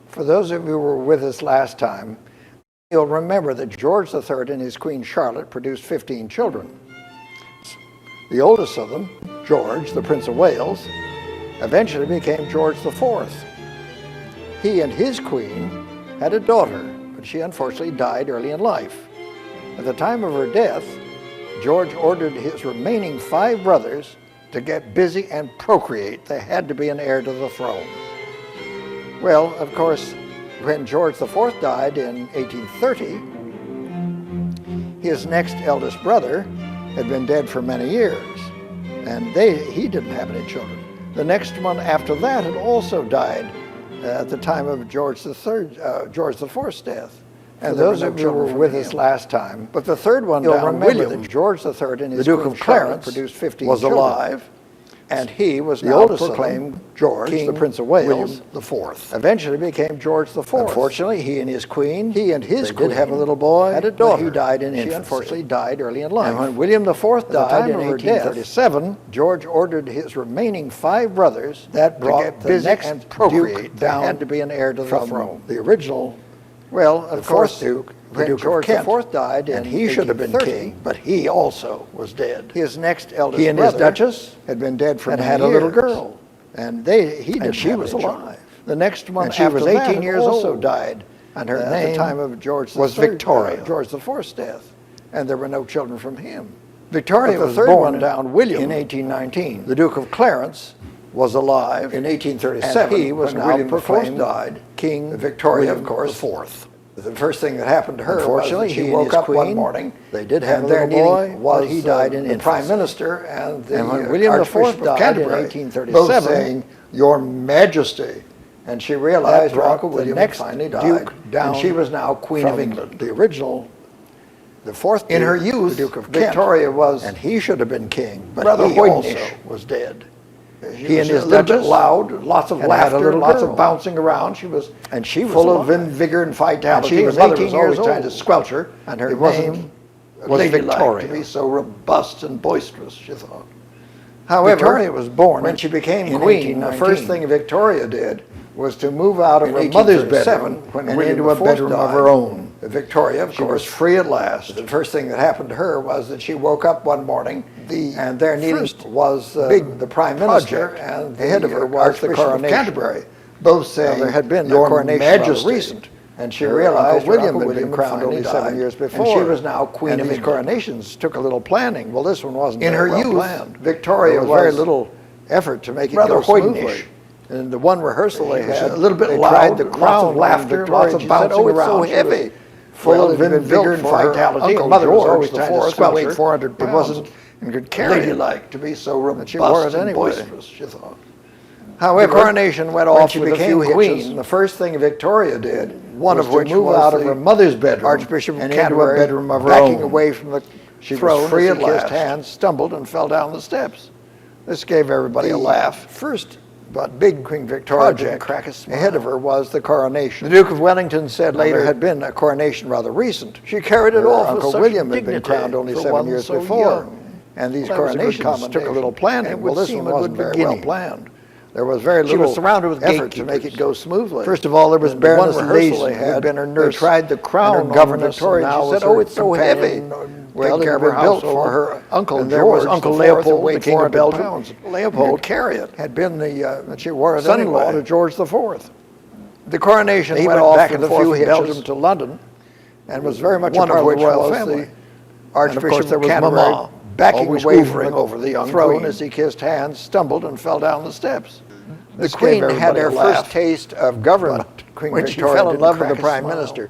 For those of you who were with us last time, you'll remember that George III and his Queen Charlotte produced 15 children. The oldest of them, George, the Prince of Wales, eventually became George IV. He and his queen had a daughter, but she unfortunately died early in life. At the time of her death, George ordered his remaining 5 brothers to get busy and procreate. They had to be an heir to the throne. Well, of course, when George IV died in 1830, his next eldest brother had been dead for many years, and he didn't have any children. The next one after that had also died at the time of George IV's death. And those of you who were with us last time, but the third one down, William, George III and his the Duke of Clarence produced 15 was children. Alive. And he was the oldest proclaimed George, King, the Prince of Wales, IV. Eventually became George IV. Unfortunately, he and his queen, did have a little boy, had a daughter. He died in infancy. She unfortunately died early in life. And when William IV died in 1837, George ordered his remaining 5 brothers that brought the next Duke down had to be an heir to the throne. The original, well, of course, Duke. When George IV died, and he should have been king, but he also was dead. His next eldest brother, he and his Duchess, had been dead for many years. And had a little girl, and she was alive. The next one, she was 18 years old, also died, and her name at the time of George was Victoria. George IV's death, and there were no children from him. Victoria was born down William in 1819. The Duke of Clarence was alive in 1837. And he was now William IV died, King Victoria, of course, IV. The first thing that happened to her, unfortunately, she woke up one morning. They did have a little boy, but he died in infancy. Prime Minister and when William IV died in 1837, both saying, "Your Majesty," and she realized her Uncle William finally died, and she was now Queen of England. The original, the 4th Duke, in her youth, the Duke of Kent, Victoria was, and he should have been king, but he also was dead. He and his Duchess, loud, lots of laughter, lots of bouncing around. She was full of vigor and vitality. She was 18 years old, trying to squelch her, and her name was Victoria. To be so robust and boisterous, she thought. However, Victoria was born when she became queen. The first thing Victoria did was to move out of her mother's bedroom and into a bedroom of her own. Victoria, of course, was free at last. The first thing that happened to her was that she woke up one morning, and there was the Prime Minister, and ahead of her was the coronation of Canterbury, both saying there had been Your coronation Majesty. Recent, and she realized William had been crowned only 7 years before, and she was now Queen of England. These coronations took a little planning. Well, this one wasn't in her youth. Planned. Victoria was very little effort to make it go smoothly. In the one rehearsal they had, a little bit loud, the lots of laughter, lots of bouncing around. It's so heavy. Full of vigor and vitality. Her mother was always trying to squelch her. 400 pounds. It wasn't and could carry ladylike to be so robust and boisterous, she thought. However, the coronation went off with a few hitches, and the first thing Victoria did, one of which was out of her mother's bedroom, Archbishop of Canterbury, bedroom of her backing away from the throne, was free at last. Kissed hands, stumbled, and fell down the steps. This gave everybody a laugh. First, but big Queen Victoria didn't crack a smile. Ahead of her was the coronation. The Duke of Wellington said later had been a coronation rather recent. She carried it off. Uncle William had been crowned only 7 years before, and these coronations took a little planning. Well, this one wasn't very well planned. There was very little effort to make it go smoothly. First of all, there was Baroness Lacy, who had been her nurse. They tried the crown governess. She said, "Oh, it's so heavy." Well, it had been built for her uncle George. There was Uncle Leopold, the King of Belgium. Leopold had been the son-in-law to George IV. The coronation went off back and forth from Belgium to London, and was very much one of the royal family. Archbishop of Canterbury backing away from the young throne as he kissed hands, stumbled, and fell down the steps. The Queen had her first taste of government when she fell in love with the Prime Minister.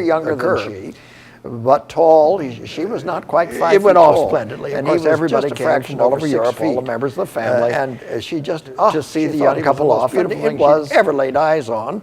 year younger than she, but tall. She was not quite 5 feet tall. It went off splendidly. And Of course, everybody just a came fraction from all over over 6 Europe, all the feet. members of the family. And she just, To see the young couple off, and it was ever laid eyes on.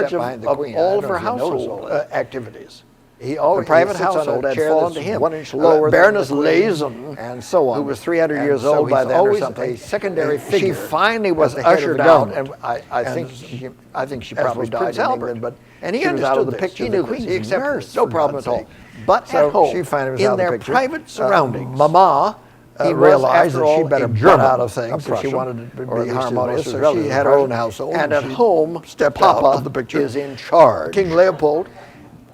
charge step behind the of Queen. I all don't of know her if you notice household all that. activities. He always, the private he sits on a household had chair fallen that's to him. 1 inch lower Baroness than the Queen, Lazen, and so on, who was 300 And years so old by he's then or always something. a secondary And figure. she finally was at the head of ushered the out, government. and I think she as probably was died Prince in Albert. England, but And he she was out of the understood this. picture. He The knew this. Queen's He accepted nurse, this, no for problem God's at all. sake. But So at home, she finally was in out of the their picture. private surroundings, Mama he was, realized after that all, she better a butt German, out of things a if she Prussian, wanted to or at be least his harmonious. most So relevant she had her Prussian. own household. And at she home, stepped out Papa of the picture. is in charge. King Leopold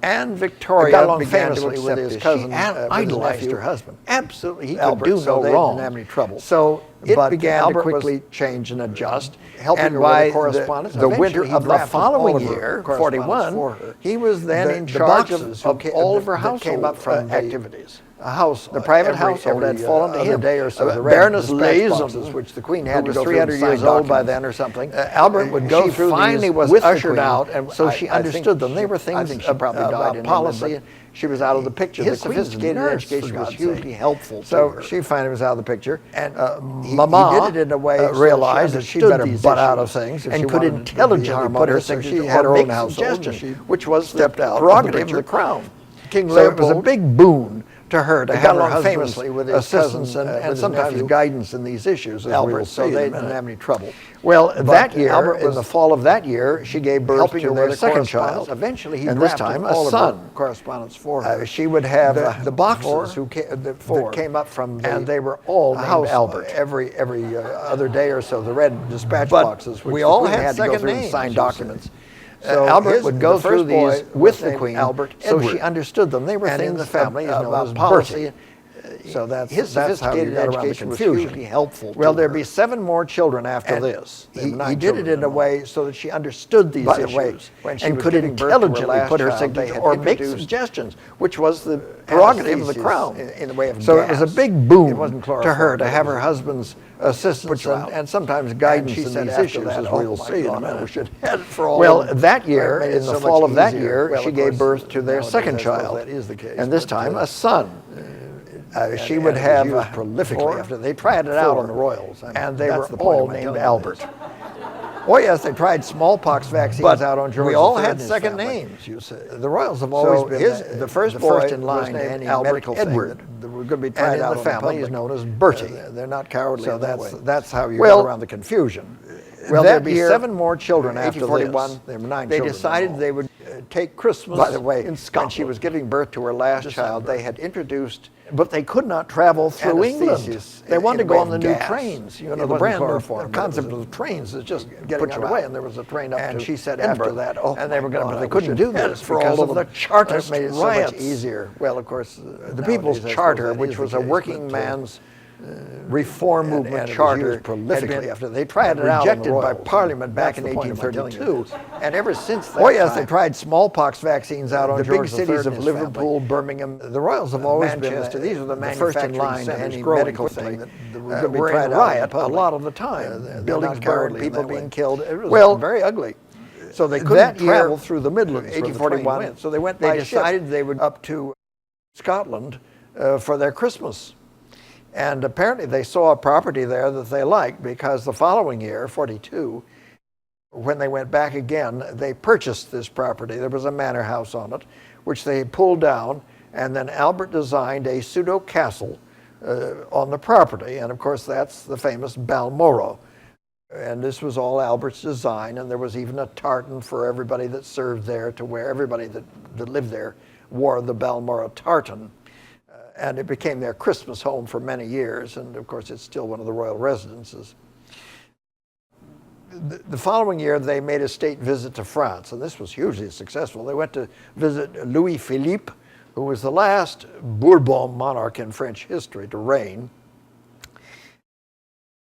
and Victoria got along began famously to with accept his this. cousin, She with his idolized nephew. her husband. Absolutely, he Albert, could do so no they wrong. didn't have any trouble. So But it began Albert to quickly was change and adjust. helping and her with by the correspondence. the winter Eventually, he of the drafted all following of her year, correspondence 41, for her. he was then in The charge boxes of all of her that household came up from the activities. A house, The private every household had fallen to other him. day or so. The Baroness dispatch Lazen, boxes, which the Queen who had to was go 300 through and years sign old by documents. then or something. Albert would go she through finally these was with the ushered Queen, out, and so I she think understood them. They were I things think she probably died about in policy. England, She was out of the picture. his The Queen's sophisticated nurse, education for was God's hugely sake. helpful to So her. she finally was out of the picture. And Mama he did it in a way so that she realized that she understood better these butt out of issues things if she and could wanted to be intelligently put her harmonious, so signature she had her or own make household, and suggestions, she which was stepped the out of the prerogative of picture. the crown. King So it was a Leopold big boon to her to They have got her along husband's famously with his assistance cousin, and with his sometimes nephew, guidance in these issues, as Albert, we'll so see in they a didn't minute. have any trouble. Well, But that year, Albert in was the fall of that year, she gave birth helping to her their with second correspondence. child. Eventually, he and this drafted time a all of her son. correspondence for her. She would have The boxes that came up from the and they were all named house Albert. every other day or so. The red dispatch But boxes, which we the all Queen had to go second through and names, sign you documents. see. So Albert would go the through first boy these was with the named Queen, Albert so Edward. she understood them. They were And things in the family is known about as policy. Bertie. So that's His how you sophisticated got around the education was confusion. hugely helpful Well, to there'd her. be 7 more children after And this. he He did children it in in a all. way so that she understood these By the issues way, when she and was could giving birth to her intelligently last put her child, they signature had or make introduced suggestions, which was the prerogative of the anesthesias crown. in the way of So it was a gas. big boon It wasn't to her chloroform, to it have was her husband's assistance her out. and sometimes guidance she in said these after issues, that, as "Oh we'll my see in a God, minute. we should have it for all Well, of them." that It year, made it in the so fall much of that easier. year, Well, she of gave course, birth to their nowadays, second I suppose child, that is the case, and this but, time a son. She would and it was have used prolifically four- after they tried it out on the four, royals. I mean, and they that's were the point all of my named telling you Albert. this. Oh yes, they tried smallpox vaccines But out on George we all III had and his second family. names, you say. The royals have always So been the first in boy line was to named any Albert medical thing Edward. that were going to be And tried in out the on family, public. he's known as Bertie. They're not cowardly So in that way. that's how you Well, get around the confusion. Well, That there'd be year, 7 more children after 1841, this. there were 9 They children in decided all. they would take Christmas. By the way, in when Scotland. she was giving birth to her last December. child, they had introduced But they could not travel through England. anesthesias They in wanted to the go way on the of new gas. trains. You It know, the wasn't brand new chloroform, but it concept was of the trains is just get put you you out. away. And there was a train up And to she said Edinburgh. after that, "Oh, and they were going my to, God, they I couldn't wish do it had this it for because all of of the them." Chartist That made it so riots. much easier. Well, of course, The People's Charter, which was a working man's reform movement and it was charter, used prolifically had been after they tried it out on the rejected by royals. Parliament back That's in the point of my telling you 1832. And ever since that Oh yes, they time, tried smallpox vaccines out on the George big III cities and of his Liverpool, family. Birmingham. The royals have always Manchester, been these are the first in manufacturing line to centers any growing medical quickly thing that that was gonna be were tried in out in riot a public. lot of the time. They're Buildings not burned, cowardly in people that being way. killed. It was Well, very ugly. So they couldn't that year, travel through the Midlands. where the train 1841, went. So they went. by They decided ship. they would up to Scotland for their Christmas. And apparently they saw a property there that they liked, because the following year, 42, when they went back again, they purchased this property. There was a manor house on it, which they pulled down, and then Albert designed a pseudo castle on the property. And of course, that's the famous Balmoral. And this was all Albert's design, and there was even a tartan for everybody that served there to wear. Everybody that lived there wore the Balmoral tartan. And it became their Christmas home for many years, and of course it's still one of the royal residences. The following year they made a state visit to France, and this was hugely successful. They went to visit Louis Philippe, who was the last Bourbon monarch in French history to reign.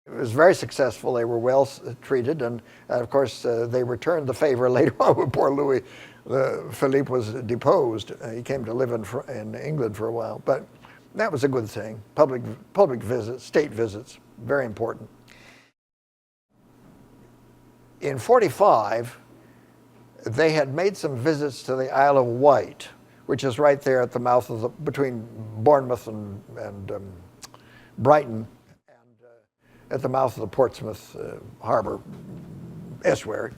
It was very successful. They were well treated, and of course they returned the favor later on when poor Louis Philippe was deposed. He came to live in England for a while, but that was a good thing. Public visits, state visits, very important. In 45, they had made some visits to the Isle of Wight, which is right there at the mouth of between Bournemouth and Brighton, and at the mouth of the Portsmouth harbor estuary.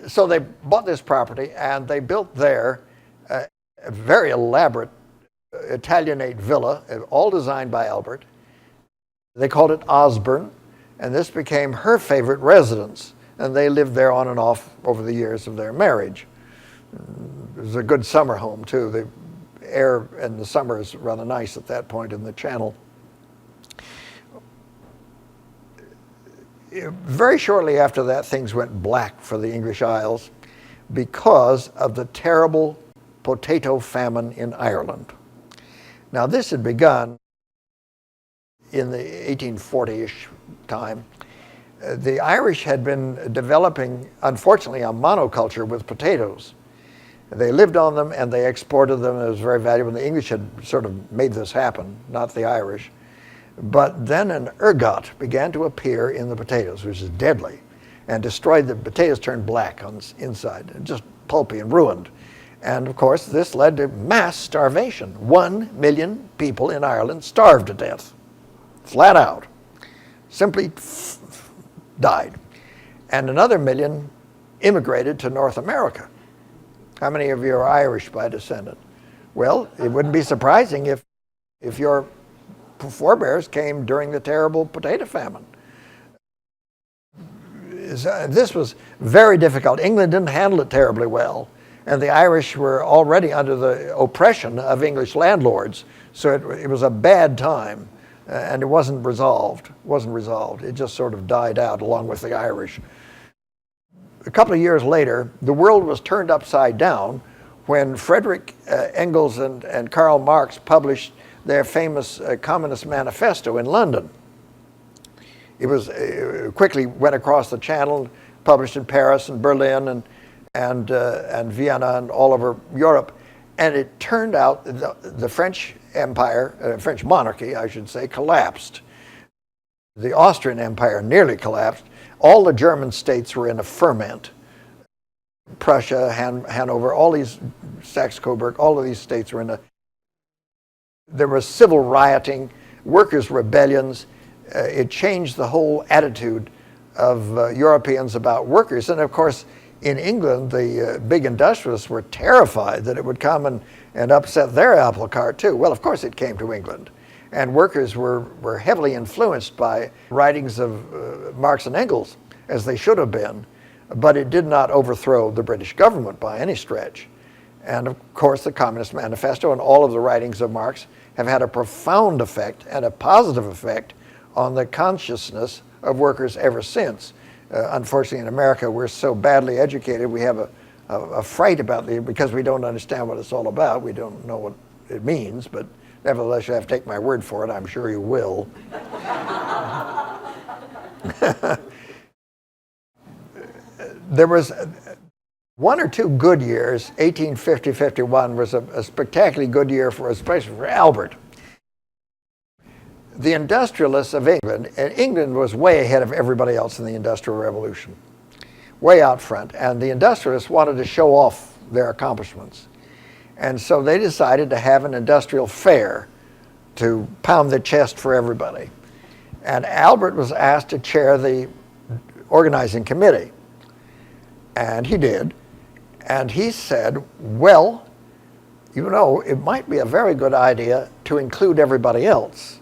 So they bought this property and they built there a very elaborate Italianate villa, all designed by Albert. They called it Osborne, and this became her favorite residence, and they lived there on and off over the years of their marriage. It was a good summer home, too. The air in the summer is rather nice at that point in the channel. Very shortly after that, things went black for the English Isles because of the terrible potato famine in Ireland. Now, this had begun in the 1840-ish time. The Irish had been developing, unfortunately, a monoculture with potatoes. They lived on them and they exported them. It was very valuable. The English had sort of made this happen, not the Irish. But then an ergot began to appear in the potatoes, which is deadly, and destroyed the potatoes, turned black on the inside, just pulpy and ruined. And of course, this led to mass starvation. 1 million people in Ireland starved to death, flat out, simply died. And another million immigrated to North America. How many of you are Irish by descent? Well, it wouldn't be surprising if your forebears came during the terrible potato famine. This was very difficult. England didn't handle it terribly well, and the Irish were already under the oppression of English landlords, so it was a bad time, and it wasn't resolved. It just sort of died out along with the Irish. A couple of years later, the world was turned upside down when Frederick Engels and Karl Marx published their famous Communist Manifesto in London. It was quickly went across the channel, published in Paris and Berlin and Vienna and all over Europe, and it turned out the French Empire, French monarchy, I should say, collapsed. The Austrian Empire nearly collapsed. All the German states were in a ferment. Prussia, Hanover, all these, Saxe-Coburg, all of these states were in a. There was civil rioting, workers' rebellions. It changed the whole attitude of Europeans about workers. And of course, in England, the big industrialists were terrified that it would come and upset their apple cart too. Well, of course it came to England. And workers were heavily influenced by writings of Marx and Engels, as they should have been. But it did not overthrow the British government by any stretch. And of course, the Communist Manifesto and all of the writings of Marx have had a profound effect and a positive effect on the consciousness of workers ever since. Unfortunately, in America, we're so badly educated, we have a fright about because we don't understand what it's all about. We don't know what it means, but nevertheless, you have to take my word for it. I'm sure you will. There was one or two good years. 1850-51 was a spectacularly good year especially for Albert. The industrialists of England, and England was way ahead of everybody else in the Industrial Revolution, way out front, and the industrialists wanted to show off their accomplishments. And so they decided to have an industrial fair to pound their chest for everybody. And Albert was asked to chair the organizing committee. And he did. And he said, well, you know, it might be a very good idea to include everybody else.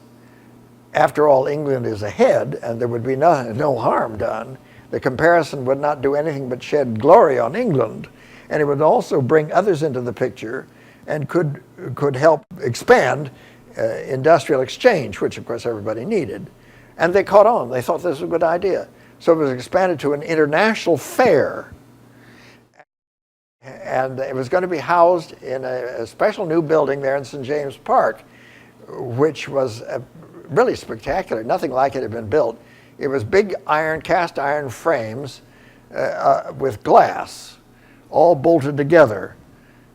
After all, England is ahead, and there would be no harm done. The comparison would not do anything but shed glory on England. And it would also bring others into the picture and could help expand industrial exchange, which of course everybody needed. And they caught on. They thought this was a good idea. So it was expanded to an international fair. And it was going to be housed in a special new building there in St. James Park, which was really spectacular. Nothing like it had been built. It was big cast iron frames with glass, all bolted together.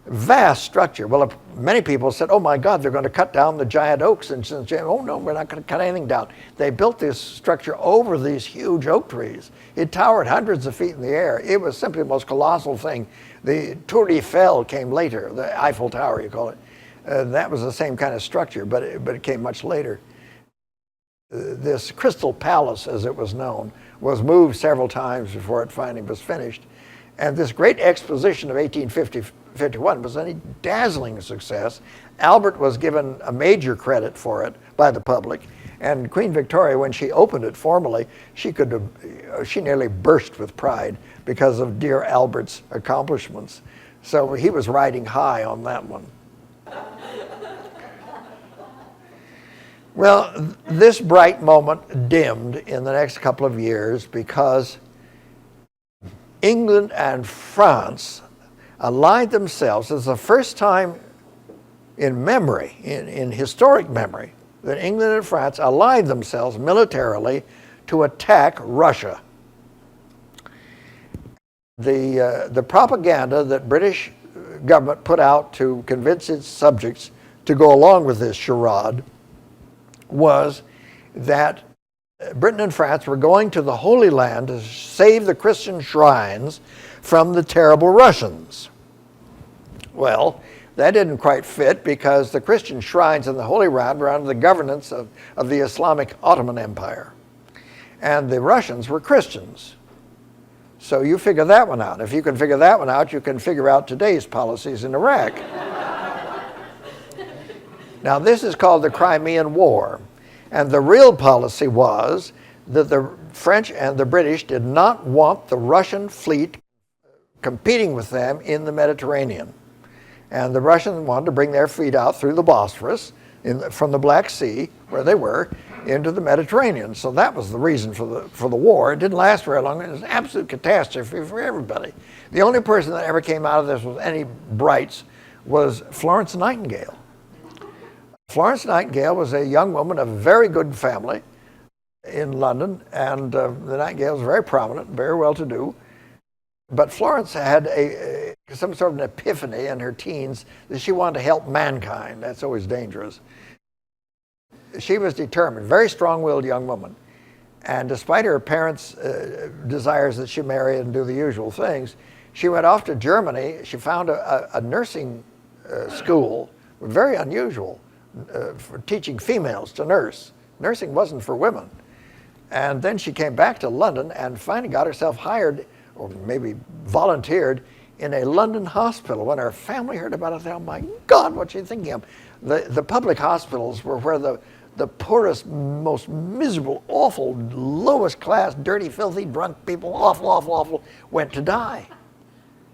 Vast structure. Well, many people said, oh my God, they're going to cut down the giant oaks in St. James. Oh no, we're not going to cut anything down. They built this structure over these huge oak trees. It towered hundreds of feet in the air. It was simply the most colossal thing. The Tour Eiffel came later, the Eiffel Tower, you call it. That was the same kind of structure, but it came much later. This Crystal Palace, as it was known, was moved several times before it finally was finished. And this great exposition of 1850 1851 was a dazzling success. Albert was given a major credit for it by the public. And Queen Victoria, when she opened it formally, she nearly burst with pride because of dear Albert's accomplishments. So he was riding high on that one. Well, this bright moment dimmed in the next couple of years because England and France allied themselves. It's the first time in memory, in historic memory, that England and France allied themselves militarily to attack Russia. The propaganda that British government put out to convince its subjects to go along with this charade was that Britain and France were going to the Holy Land to save the Christian shrines from the terrible Russians. Well, that didn't quite fit because the Christian shrines in the Holy Land were under the governance of the Islamic Ottoman Empire. And the Russians were Christians. So you figure that one out. If you can figure that one out, you can figure out today's policies in Iraq. Now, this is called the Crimean War. And the real policy was that the French and the British did not want the Russian fleet competing with them in the Mediterranean. And the Russians wanted to bring their fleet out through the Bosphorus, from the Black Sea, where they were, into the Mediterranean. So that was the reason for the war. It didn't last very long. It was an absolute catastrophe for everybody. The only person that ever came out of this with any brights was Florence Nightingale. Florence Nightingale was a young woman of very good family in London, and the Nightingales were very prominent, very well-to-do. But Florence had some sort of an epiphany in her teens that she wanted to help mankind. That's always dangerous. She was determined, very strong-willed young woman. And despite her parents' desires that she marry and do the usual things, she went off to Germany. She found a nursing school, very unusual, for teaching females to nurse. Nursing wasn't for women. And then she came back to London and finally got herself hired, or maybe volunteered, in a London hospital. When her family heard about it, they, oh my God, what's she thinking of? The public hospitals were where the poorest, most miserable, awful, lowest class, dirty, filthy, drunk people, awful, went to die.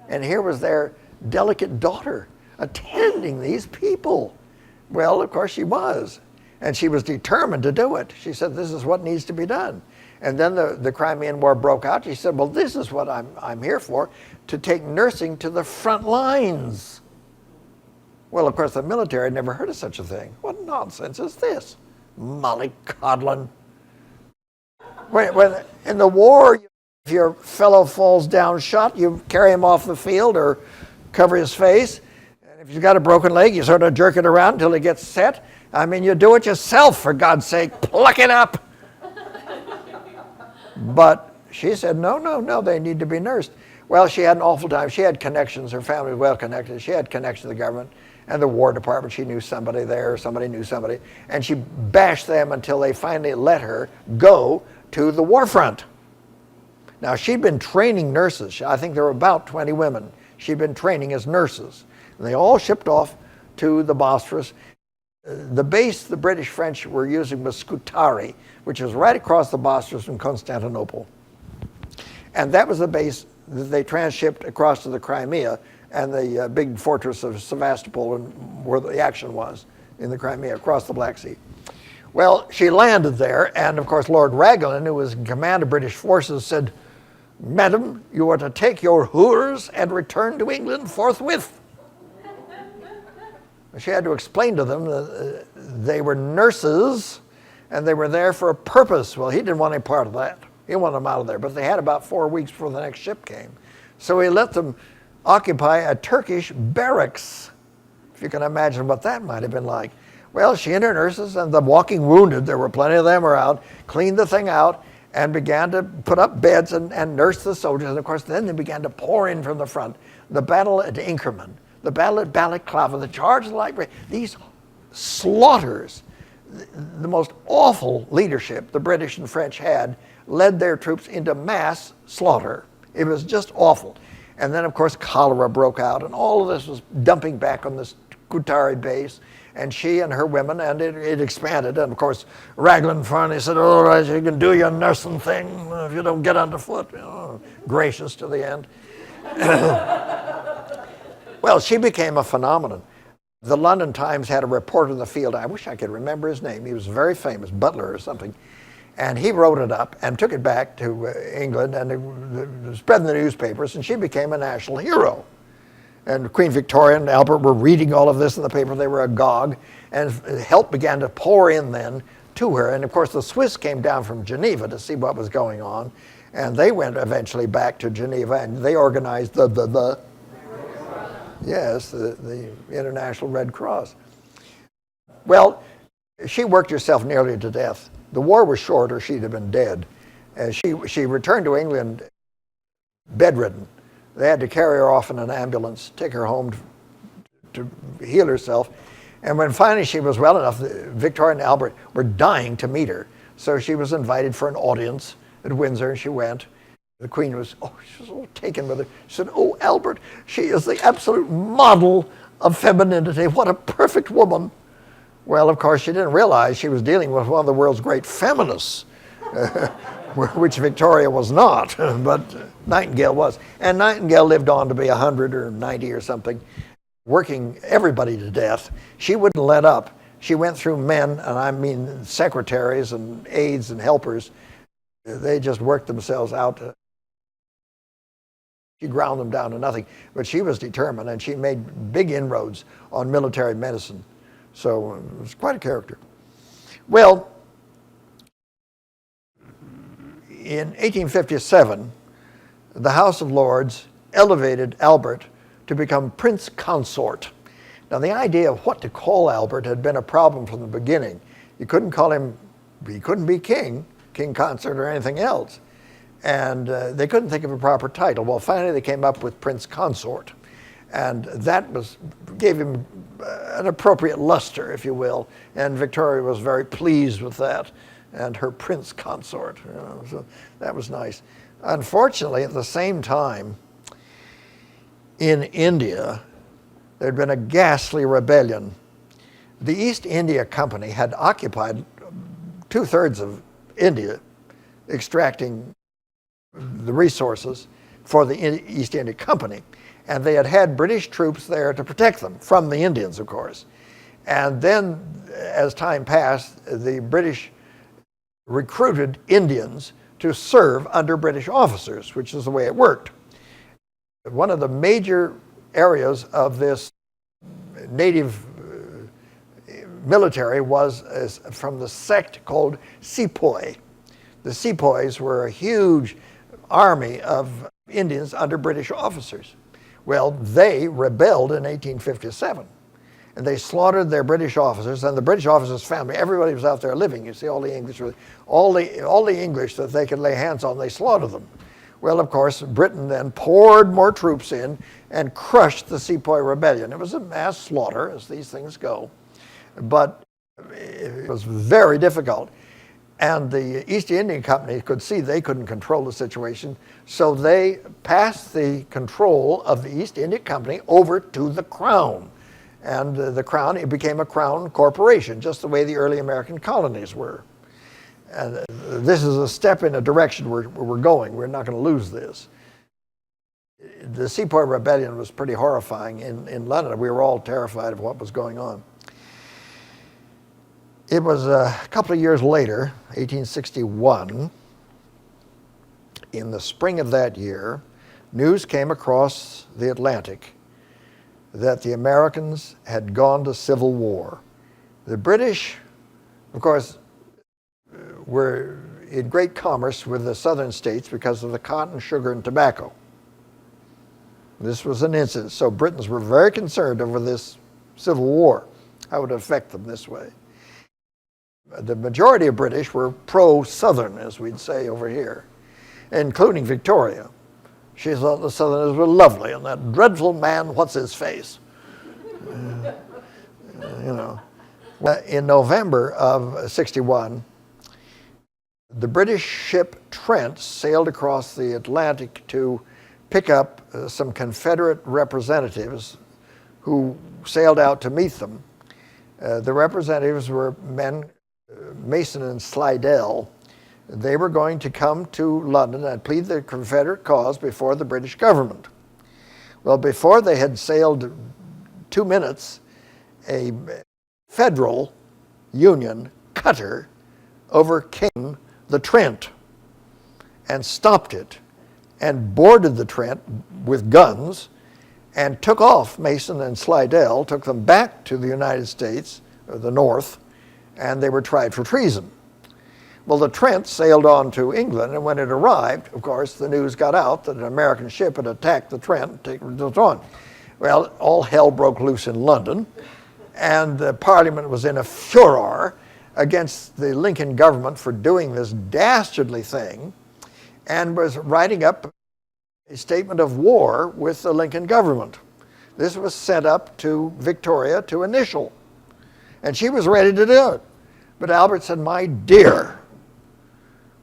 And here was their delicate daughter attending these people. Well, of course she was. And she was determined to do it. She said, this is what needs to be done. And then the Crimean War broke out. She said, well, this is what I'm here for, to take nursing to the front lines. Well, of course, the military had never heard of such a thing. What nonsense is this? Mollycoddling. When in the war, if your fellow falls down shot, you carry him off the field or cover his face. And if he's got a broken leg, you sort of jerk it around until it gets set. I mean, you do it yourself, for God's sake. Pluck it up. But she said, no, they need to be nursed. Well, she had an awful time. She had connections. Her family was well connected. She had connections to the government and the War Department. She knew somebody there. Somebody knew somebody. And she bashed them until they finally let her go to the war front. Now, she'd been training nurses. I think there were about 20 women. She'd been training as nurses. And they all shipped off to the Bosphorus. The base the British French were using was Scutari, which was right across the Bosphorus from Constantinople. And that was the base that they transshipped across to the Crimea and the big fortress of Sevastopol, and where the action was in the Crimea, across the Black Sea. Well, she landed there, and of course Lord Raglan, who was in command of British forces, said, "Madam, you are to take your hooers and return to England forthwith." She had to explain to them that they were nurses and they were there for a purpose. Well, he didn't want any part of that. He wanted them out of there. But they had about 4 weeks before the next ship came. So he let them occupy a Turkish barracks. If you can imagine what that might have been like. Well, she and her nurses and the walking wounded, there were plenty of them around, cleaned the thing out and began to put up beds and nurse the soldiers. And of course, then they began to pour in from the front. The battle at Inkerman, the battle at Balaclava, the charge of the light brigade, these slaughters, the most awful leadership the British and French had, led their troops into mass slaughter. It was just awful. And then, of course, cholera broke out, and all of this was dumping back on this Scutari base. And she and her women, and it expanded. And of course, Raglan finally said, all right, you can do your nursing thing if you don't get underfoot. You know, gracious to the end. Well, she became a phenomenon. The London Times had a reporter in the field. I wish I could remember his name. He was very famous, Butler or something. And he wrote it up and took it back to England and spread in the newspapers, and she became a national hero. And Queen Victoria and Albert were reading all of this in the paper. They were agog, and help began to pour in then to her. And of course, the Swiss came down from Geneva to see what was going on, and they went eventually back to Geneva, and they organized the International Red Cross. Well, she worked herself nearly to death. The war was short, or she'd have been dead. She returned to England bedridden. They had to carry her off in an ambulance, take her home to heal herself. And when finally she was well enough, Victoria and Albert were dying to meet her. So she was invited for an audience at Windsor, and she went. The Queen was, she was all taken with her. She said, oh, Albert, she is the absolute model of femininity. What a perfect woman. Well, of course, she didn't realize she was dealing with one of the world's great feminists, which Victoria was not, but Nightingale was. And Nightingale lived on to be 100 or 90 or something, working everybody to death. She wouldn't let up. She went through men, and I mean secretaries and aides and helpers. They just worked themselves out. She ground them down to nothing. But she was determined, and she made big inroads on military medicine. So it was quite a character. Well, in 1857, the House of Lords elevated Albert to become Prince Consort. Now, the idea of what to call Albert had been a problem from the beginning. You couldn't call him, he couldn't be king consort, or anything else. And they couldn't think of a proper title. Well, finally, they came up with Prince Consort. And that gave him an appropriate luster, if you will. And Victoria was very pleased with that, and her Prince Consort. You know, so that was nice. Unfortunately, at the same time, in India, there'd been a ghastly rebellion. The East India Company had occupied 2/3 of India, extracting the resources for the East India Company. And they had had British troops there to protect them from the Indians, of course. And then, as time passed, the British recruited Indians to serve under British officers, which is the way it worked. One of the major areas of this native military was from the sect called Sepoy. The Sepoys were a huge army of Indians under British officers. Well, they rebelled in 1857, and they slaughtered their British officers and the British officers' family. Everybody was out there living. You see, all the English that they could lay hands on, they slaughtered them. Well, of course, Britain then poured more troops in and crushed the Sepoy rebellion. It was a mass slaughter, as these things go, but it was very difficult. And the East India Company could see they couldn't control the situation, so they passed the control of the East India Company over to the Crown. And the Crown, it became a Crown corporation, just the way the early American colonies were. And this is a step in a direction where we're going. We're not going to lose this. The Sepoy Rebellion was pretty horrifying in London. We were all terrified of what was going on. It was a couple of years later, 1861, in the spring of that year, news came across the Atlantic that the Americans had gone to civil war. The British, of course, were in great commerce with the southern states because of the cotton, sugar, and tobacco. This was an incident, so Britons were very concerned over this civil war, how it would affect them this way. The majority of British were pro-Southern, as we'd say over here, including Victoria. She thought the Southerners were lovely, and that dreadful man, what's his face? You know. In November of '61, the British ship Trent sailed across the Atlantic to pick up some Confederate representatives who sailed out to meet them. The representatives were men, Mason and Slidell. They were going to come to London and plead the Confederate cause before the British government. Well, before they had sailed 2 minutes, a Federal Union cutter overcame the Trent and stopped it and boarded the Trent with guns and took off Mason and Slidell, took them back to the United States, or the North, and they were tried for treason. Well, the Trent sailed on to England, and when it arrived, of course, the news got out that an American ship had attacked the Trent and taken it on. Well, all hell broke loose in London, and the Parliament was in a furor against the Lincoln government for doing this dastardly thing, and was writing up a statement of war with the Lincoln government. This was sent up to Victoria to initial, and she was ready to do it. But Albert said, "My dear,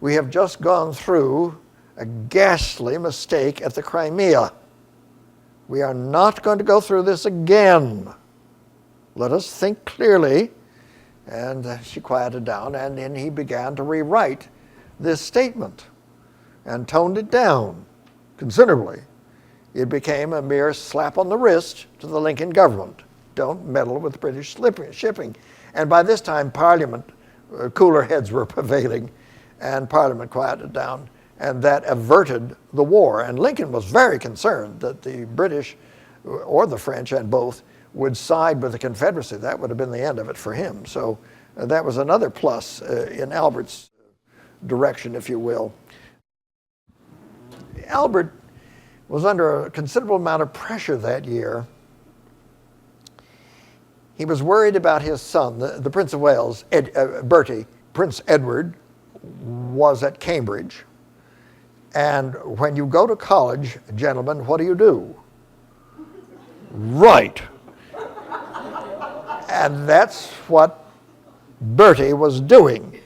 we have just gone through a ghastly mistake at the Crimea. We are not going to go through this again. Let us think clearly." And she quieted down, and then he began to rewrite this statement and toned it down considerably. It became a mere slap on the wrist to the Lincoln government. Don't meddle with British shipping. And by this time, Parliament, cooler heads were prevailing, and Parliament quieted down, and that averted the war. And Lincoln was very concerned that the British, or the French, and both, would side with the Confederacy. That would have been the end of it for him. So that was another plus in Albert's direction, if you will. Albert was under a considerable amount of pressure that year. He was worried about his son, the Prince of Wales, Bertie. Prince Edward was at Cambridge. And when you go to college, gentlemen, what do? Right. And that's what Bertie was doing.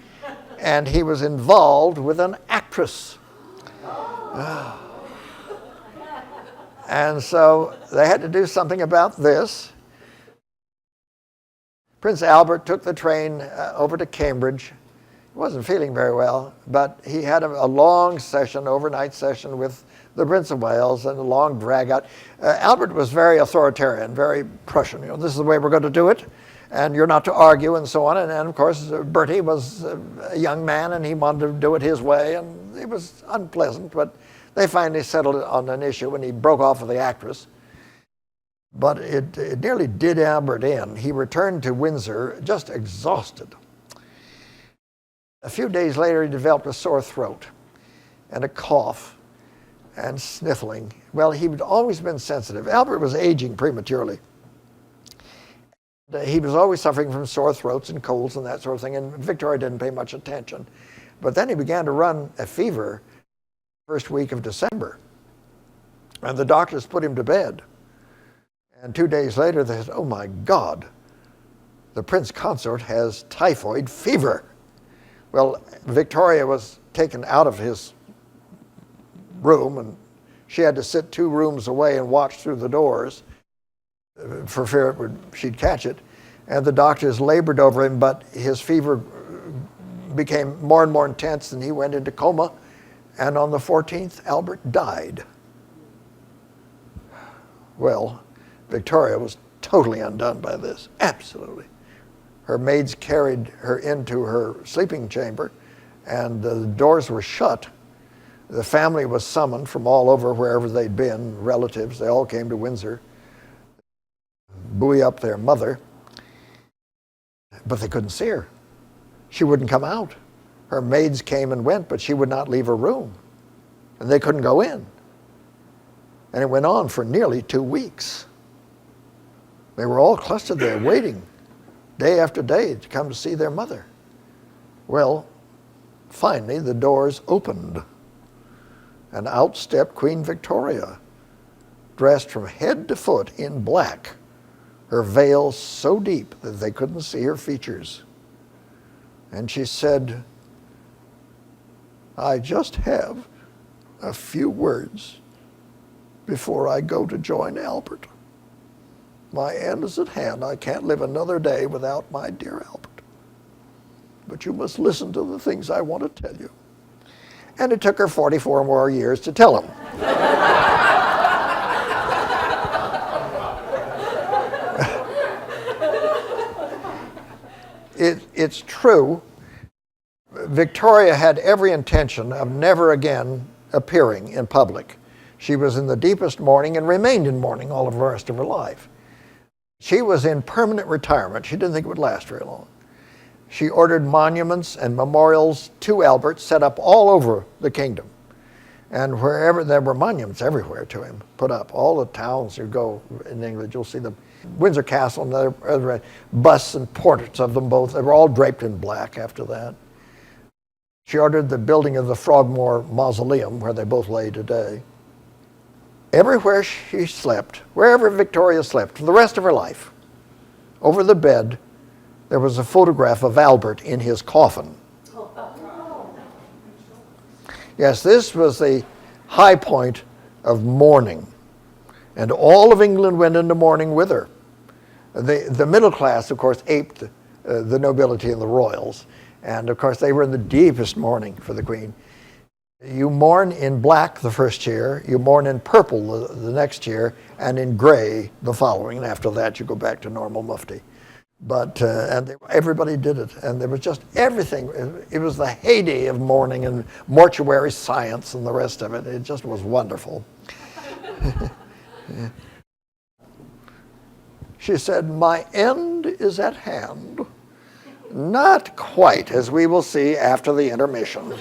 And he was involved with an actress. And so they had to do something about this. Prince Albert took the train over to Cambridge. He wasn't feeling very well, but he had a long session, overnight session with the Prince of Wales, and a long drag out. Albert was very authoritarian, very Prussian. This is the way we're going to do it, and you're not to argue, and so on. And of course, Bertie was a young man, and he wanted to do it his way, and it was unpleasant, but they finally settled on an issue, and he broke off with the actress. But it nearly did Albert in. He returned to Windsor just exhausted. A few days later, he developed a sore throat and a cough and sniffling. Well, he'd always been sensitive. Albert was aging prematurely. He was always suffering from sore throats and colds and that sort of thing, and Victoria didn't pay much attention. But then he began to run a fever first week of December, and the doctors put him to bed. And 2 days later, they said, "Oh my God, the Prince Consort has typhoid fever." Well, Victoria was taken out of his room, and she had to sit 2 rooms away and watch through the doors for fear she'd catch it. And the doctors labored over him, but his fever became more and more intense, and he went into coma. And on the 14th, Albert died. Well, Victoria was totally undone by this, absolutely. Her maids carried her into her sleeping chamber, and the doors were shut. The family was summoned from all over, wherever they'd been, relatives. They all came to Windsor, buoy up their mother, but they couldn't see her. She wouldn't come out. Her maids came and went, but she would not leave her room, and they couldn't go in. And it went on for nearly 2 weeks. They were all clustered there waiting day after day to come to see their mother. Well, finally the doors opened, and out stepped Queen Victoria, dressed from head to foot in black, her veil so deep that they couldn't see her features. And she said, "I just have a few words before I go to join Albert. My end is at hand. I can't live another day without my dear Albert. But you must listen to the things I want to tell you. And it took her 44 more years to tell him. It's true. Victoria had every intention of never again appearing in public. She was in the deepest mourning and remained in mourning all of the rest of her life. She was in permanent retirement. She didn't think it would last very long. She ordered monuments and memorials to Albert set up all over the kingdom. And wherever there were monuments everywhere to him put up. All the towns you go in England, you'll see them. Windsor Castle and other busts and portraits of them both. They were all draped in black after that. She ordered the building of the Frogmore Mausoleum, where they both lay today. Everywhere she slept, wherever Victoria slept, for the rest of her life, over the bed, there was a photograph of Albert in his coffin. Yes, this was the high point of mourning. And all of England went into mourning with her. The middle class, of course, aped the nobility and the royals. And, of course, they were in the deepest mourning for the Queen. You mourn in black the first year, you mourn in purple the next year, and in gray the following. And after that, you go back to normal mufti. But everybody did it, and there was just everything. It was the heyday of mourning and mortuary science and the rest of it. It just was wonderful. She said, "My end is at hand." Not quite, as we will see after the intermission.